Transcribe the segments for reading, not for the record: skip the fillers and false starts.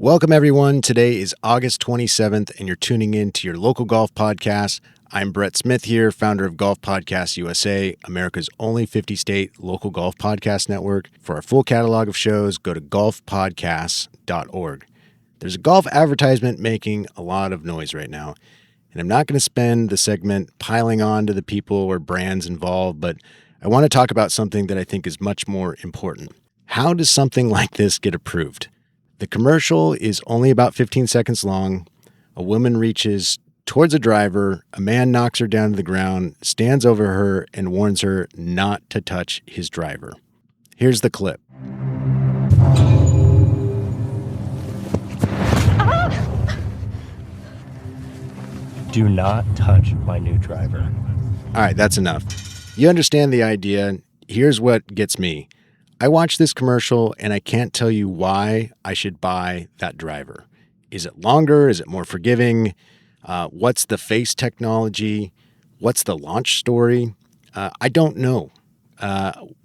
Welcome, everyone. Today is August 27th, and you're tuning in to your local golf podcast. I'm Brett Smith here, founder of Golf Podcast USA, America's only 50-state local golf podcast network. For our full catalog of shows, go to golfpodcasts.org. There's a golf advertisement making a lot of noise right now, and I'm not going to spend the segment piling on to the people or brands involved, but I want to talk about something that I think is much more important. How does something like this get approved? The commercial is only about 15 seconds long. A woman reaches towards a driver, a man knocks her down to the ground, stands over her, and warns her not to touch his driver. Here's the clip. Do not touch my new driver. All right, that's enough. You understand the idea. Here's what gets me. I watched this commercial and I can't tell you why I should buy that driver. Is it longer? Is it more forgiving? What's the face technology? What's the launch story? I don't know.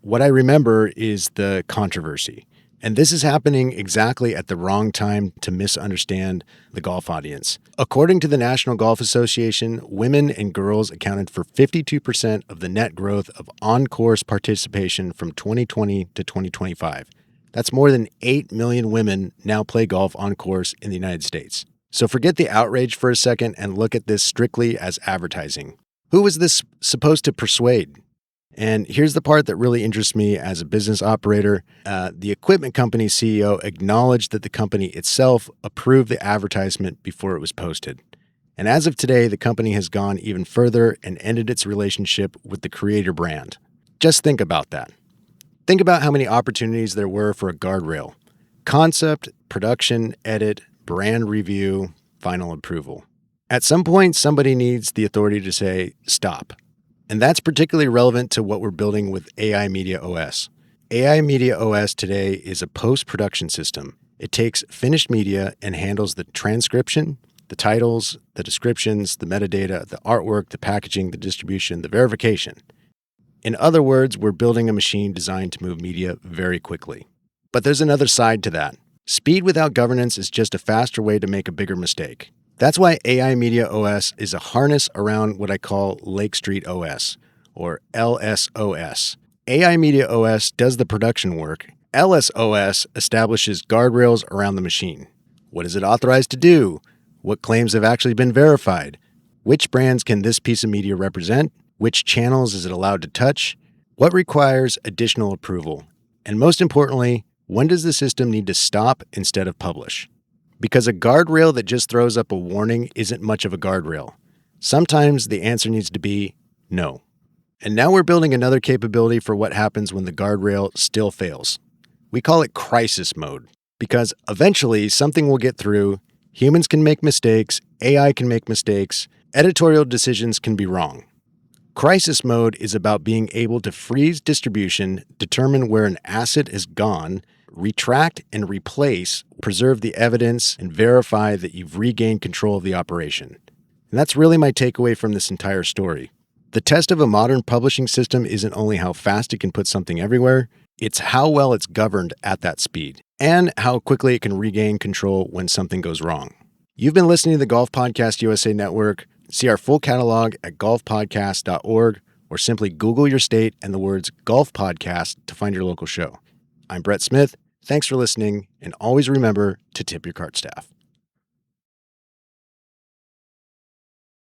What I remember is the controversy. And this is happening exactly at the wrong time to misunderstand the golf audience. According to the National Golf Association, women and girls accounted for 52% of the net growth of on-course participation from 2020 to 2025. That's more than 8 million women now play golf on course in the United States. So forget the outrage for a second and look at this strictly as advertising. Who was this supposed to persuade? And here's the part that really interests me as a business operator. The equipment company's CEO acknowledged that the company itself approved the advertisement before it was posted. And as of today, the company has gone even further and ended its relationship with the creator brand. Just think about that. Think about how many opportunities there were for a guardrail. Concept, production, edit, brand review, final approval. At some point, somebody needs the authority to say, stop. And that's particularly relevant to what we're building with AI Media OS. AI Media OS today is a post-production system. It takes finished media and handles the transcription, the titles, the descriptions, the metadata, the artwork, the packaging, the distribution, the verification. In other words, we're building a machine designed to move media very quickly. But there's another side to that. Speed without governance is just a faster way to make a bigger mistake. That's why AI Media OS is a harness around what I call Lake Street OS, or LSOS. AI Media OS does the production work. LSOS establishes guardrails around the machine. What is it authorized to do? What claims have actually been verified? Which brands can this piece of media represent? Which channels is it allowed to touch? What requires additional approval? And most importantly, when does the system need to stop instead of publish? Because a guardrail that just throws up a warning isn't much of a guardrail. Sometimes the answer needs to be no. And now we're building another capability for what happens when the guardrail still fails. We call it crisis mode, because eventually something will get through, humans can make mistakes, AI can make mistakes, editorial decisions can be wrong. Crisis mode is about being able to freeze distribution, determine where an asset is gone, retract and replace, preserve the evidence, and verify that you've regained control of the operation. And that's really my takeaway from this entire story. The test of a modern publishing system isn't only how fast it can put something everywhere, it's how well it's governed at that speed, and how quickly it can regain control when something goes wrong. You've been listening to the Golf Podcast USA Network. See our full catalog at golfpodcast.org, or simply Google your state and the words Golf Podcast to find your local show. I'm Brett Smith. Thanks for listening, and always remember to tip your cart staff.